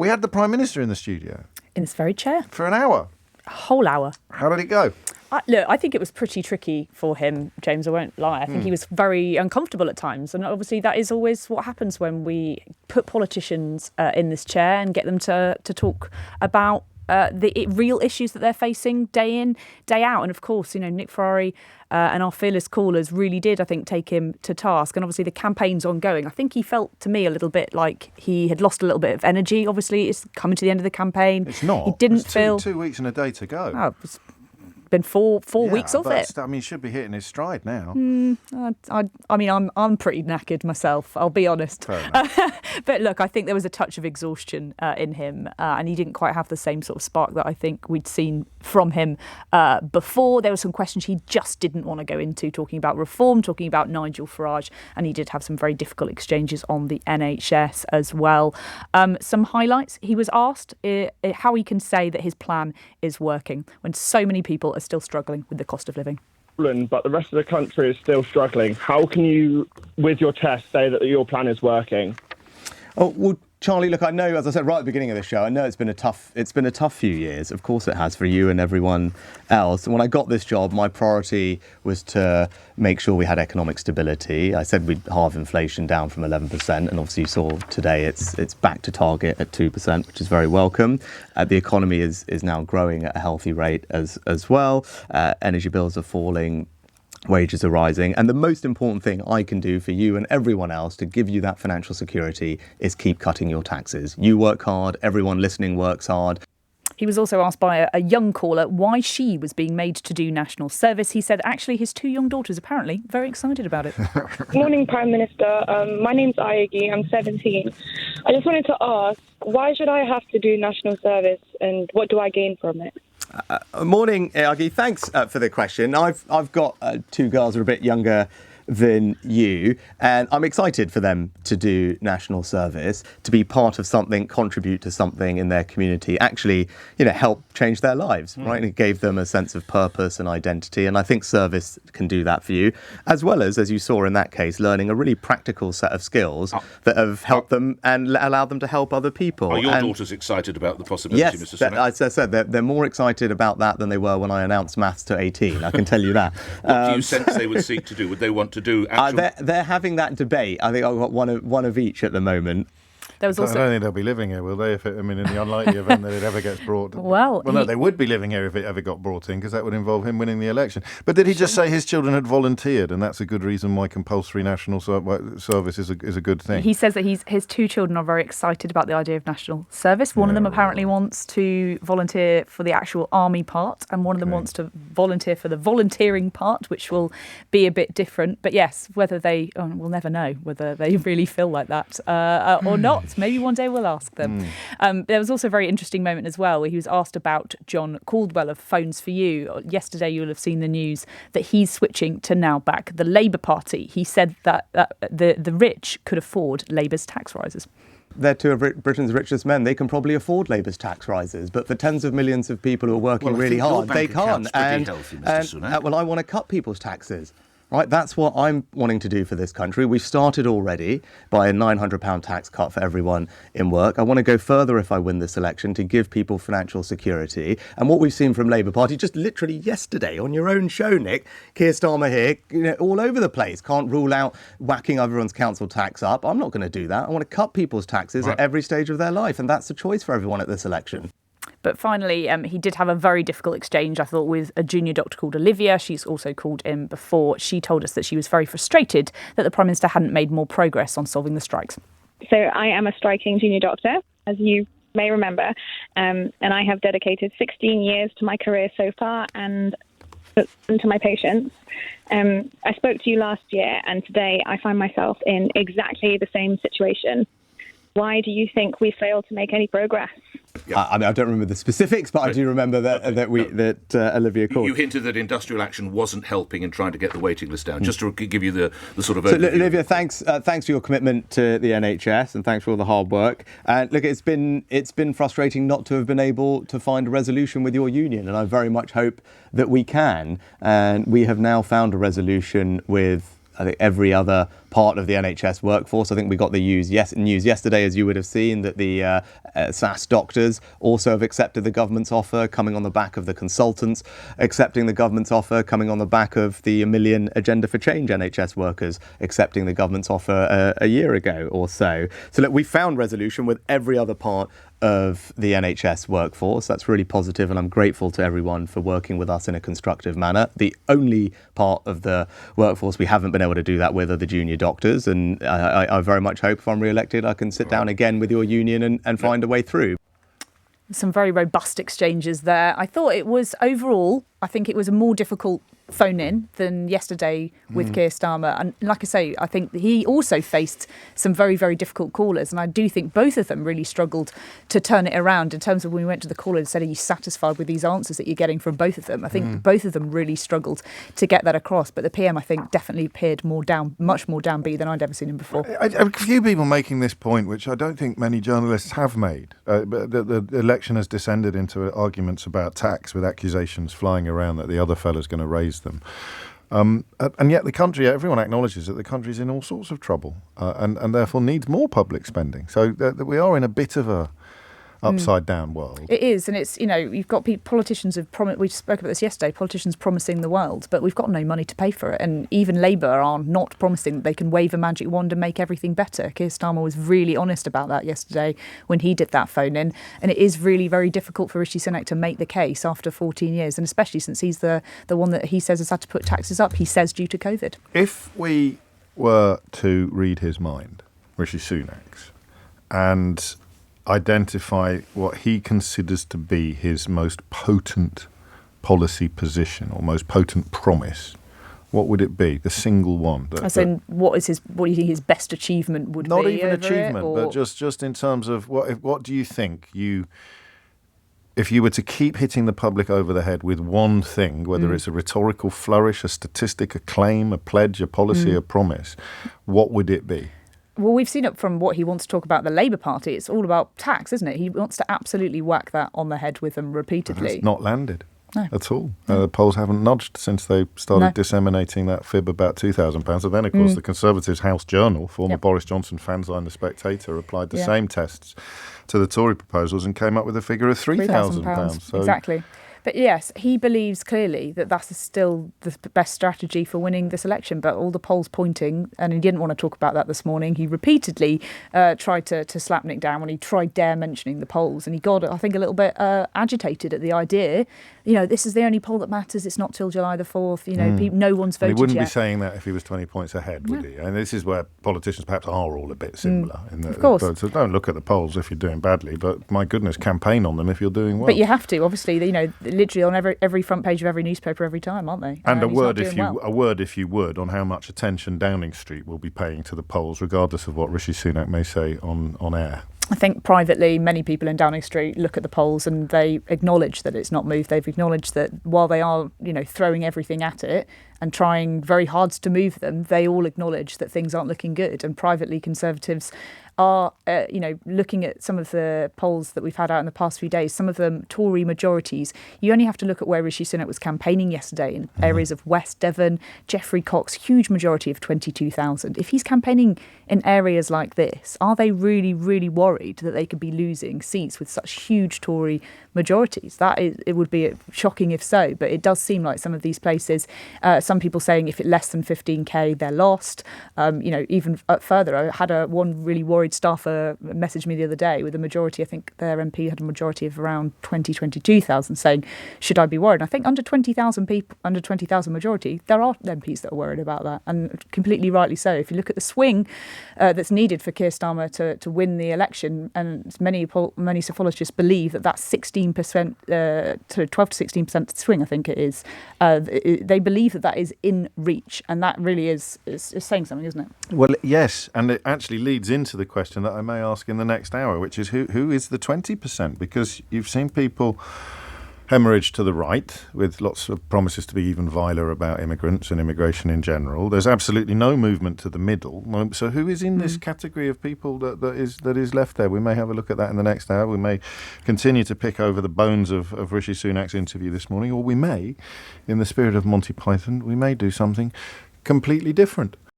We had the Prime Minister in the studio. In this very chair. For an hour. A whole hour. How did it go? Look, I think it was pretty tricky for him, James, I won't lie. I think he was very uncomfortable at times. And obviously that is always what happens when we put politicians in this chair and get them to talk about the real issues that they're facing day in, day out. And of course, Nick Ferrari and our fearless callers really did, I think, take him to task. And obviously the campaign's ongoing. I think he felt, to me, a little bit like he had lost a little bit of energy. Obviously, it's coming to the end of the campaign. It's not. He didn't it's feel... 2 weeks and a day to go. Oh, it's been four weeks of it. I mean, he should be hitting his stride now. I'm pretty knackered myself, I'll be honest. Fair enough. But look, I think there was a touch of exhaustion in him, and he didn't quite have the same sort of spark that I think we'd seen from him before. There were some questions he just didn't want to go into, talking about reform, talking about Nigel Farage, and he did have some very difficult exchanges on the NHS as well. Some highlights: he was asked how he can say that his plan is working when so many people are still struggling with the cost of living. But the rest of the country is still struggling. How can you, with your test, say that your plan is working? Oh, well, Charlie, look, I know, as I said right at the beginning of the show, I know it's been a tough few years. Of course it has, for you and everyone else. When I got this job, my priority was to make sure we had economic stability. I said we'd halve inflation down from 11%, and obviously you saw today it's back to target at 2%, which is very welcome. The economy is now growing at a healthy rate as well. Energy bills are falling. Wages are rising. And the most important thing I can do for you and everyone else to give you that financial security is keep cutting your taxes. You work hard. Everyone listening works hard. He was also asked by a young caller why she was being made to do national service. He said actually his 2 young daughters apparently very excited about it. Morning, Prime Minister. My name's Ayagi. I'm 17. I just wanted to ask, why should I have to do national service and what do I gain from it? Morning, Ayagi. Thanks for the question. I've got 2 girls who are a bit younger than you, and I'm excited for them to do national service, to be part of something, contribute to something in their community, actually, help change their lives, right? And it gave them a sense of purpose and identity, and I think service can do that for you, as well as you saw in that case, learning a really practical set of skills that have helped them and allowed them to help other people. Are your daughters excited about the possibility, yes, Mr. Sunak? As I said, they're more excited about that than they were when I announced maths to 18, I can tell you that. What do you sense they would seek to do? Would they want to do actual... They're having that debate. I think I've got one of each at the moment. There was also... I don't think they'll be living here, will they? In the unlikely event that it ever gets brought... No, they would be living here if it ever got brought in, because that would involve him winning the election. But did he just say his children had volunteered, and that's a good reason why compulsory national service is a good thing? He says that his 2 children are very excited about the idea of national service. One of them apparently wants to volunteer for the actual army part, and one of them wants to volunteer for the volunteering part, which will be a bit different. But yes, whether they... we'll never know whether they really feel like that or not. Maybe one day we'll ask them. There was also a very interesting moment as well where he was asked about John Caldwell of Phones for You. Yesterday you'll have seen the news that he's switching to now back the Labour Party. He said that the rich could afford Labour's tax rises. They're 2 of Britain's richest men. They can probably afford Labour's tax rises, but for tens of millions of people who are working really hard, they can't. And I want to cut people's taxes. Right, that's what I'm wanting to do for this country. We've started already by a £900 tax cut for everyone in work. I want to go further if I win this election to give people financial security. And what we've seen from Labour Party just literally yesterday on your own show, Nick, Keir Starmer here, all over the place, can't rule out whacking everyone's council tax up. I'm not going to do that. I want to cut people's taxes at every stage of their life. And that's the choice for everyone at this election. But finally, he did have a very difficult exchange, I thought, with a junior doctor called Olivia. She's also called in before. She told us that she was very frustrated that the Prime Minister hadn't made more progress on solving the strikes. So I am a striking junior doctor, as you may remember, and I have dedicated 16 years to my career so far and to my patients. I spoke to you last year, and today I find myself in exactly the same situation. Why do you think we failed to make any progress? Yeah. I don't remember the specifics, but I do remember that Olivia called. You hinted that industrial action wasn't helping in trying to get the waiting list down. Just to give you the sort of... So, Olivia, thanks for your commitment to the NHS and thanks for all the hard work. And look, it's been frustrating not to have been able to find a resolution with your union, and I very much hope that we can. And we have now found a resolution with I think every other part of the NHS workforce. I think we got the news yesterday, as you would have seen, that the SAS doctors also have accepted the government's offer, coming on the back of the consultants accepting the government's offer, coming on the back of the 1 million Agenda for Change NHS workers accepting the government's offer a year ago or so. So look, we found resolution with every other part of the NHS workforce. That's really positive, and I'm grateful to everyone for working with us in a constructive manner. The only part of the workforce we haven't been able to do that with are the junior doctors, and I very much hope if I'm re-elected I can sit down again with your union and find a way through. Some very robust exchanges there. I thought it was overall, I think it was a more difficult phone-in than yesterday with Keir Starmer. And like I say, I think he also faced some very, very difficult callers. And I do think both of them really struggled to turn it around in terms of when we went to the caller and said, are you satisfied with these answers that you're getting from both of them? I think both of them really struggled to get that across. But the PM, I think, definitely appeared much more downbeat than I'd ever seen him before. A few people making this point, which I don't think many journalists have made. But the election has descended into arguments about tax, with accusations flying around that the other fella's going to raise them. And yet the country, everyone acknowledges that the country's in all sorts of trouble and therefore needs more public spending. So that we are in a bit of a upside down world. It is, and it's, you've got politicians we spoke about this yesterday, politicians promising the world, but we've got no money to pay for it. And even Labour are not promising that they can wave a magic wand and make everything better. Keir Starmer was really honest about that yesterday when he did that phone in. And it is really very difficult for Rishi Sunak to make the case after 14 years, and especially since he's the one that he says has had to put taxes up, he says, due to COVID. If we were to read his mind, Rishi Sunak's, and identify what he considers to be his most potent policy position or most potent promise, what would it be? The single one. As in, what do you think his best achievement would be? Not even achievement, but just in terms of what do you think if you were to keep hitting the public over the head with one thing, whether it's a rhetorical flourish, a statistic, a claim, a pledge, a policy, a promise, what would it be? Well, we've seen it from what he wants to talk about the Labour Party. It's all about tax, isn't it? He wants to absolutely whack that on the head with them repeatedly. It's not landed at all. No. The polls haven't nudged since they started disseminating that fib about £2,000. And then, of course, the Conservatives' House Journal, former Boris Johnson fanzine The Spectator, applied the same tests to the Tory proposals and came up with a figure of £3,000. So. Exactly. But yes, he believes clearly that that's still the best strategy for winning this election. But all the polls pointing, and he didn't want to talk about that this morning. He repeatedly tried to slap Nick down when he tried mentioning the polls. And he got, I think, a little bit agitated at the idea. This is the only poll that matters. It's not till July the 4th. No one's voted yet. He wouldn't be saying that if he was 20 points ahead, would he? And this is where politicians perhaps are all a bit similar. Of course. So don't look at the polls if you're doing badly, but my goodness, campaign on them if you're doing well. But you have to, obviously, literally on every front page of every newspaper every time, aren't they? And a word if you would on how much attention Downing Street will be paying to the polls, regardless of what Rishi Sunak may say on air. I think privately, many people in Downing Street look at the polls and they acknowledge that it's not moved. They've acknowledged that while they are, throwing everything at it and trying very hard to move them, they all acknowledge that things aren't looking good. And privately, Conservatives are, looking at some of the polls that we've had out in the past few days, some of them Tory majorities. You only have to look at where Rishi Sunak was campaigning yesterday in areas of West Devon, Geoffrey Cox, huge majority of 22,000. If he's campaigning in areas like this, are they really, really worried that they could be losing seats with such huge Tory majorities? It would be shocking if so, but it does seem like some of these places, some people saying if it's less than 15k, they're lost. Even further, I had one really worried staffer message me the other day with a majority. I think their MP had a majority of around 22,000, saying, should I be worried? And I think under 20,000 people, under 20,000 majority, there are MPs that are worried about that, and completely rightly so. If you look at the swing that's needed for Keir Starmer to win the election, and many psephologists believe that that's 16% to 12 to 16% swing, I think it is. They believe that is in reach, and that really is saying something, isn't it? Well, yes, and it actually leads into the question that I may ask in the next hour, which is who is the 20%? Because you've seen people hemorrhage to the right with lots of promises to be even viler about immigrants and immigration in general. There's absolutely no movement to the middle. So who is in this category of people that is left there? We may have a look at that in the next hour. We may continue to pick over the bones of Rishi Sunak's interview this morning, or we may, in the spirit of Monty Python, we may do something completely different.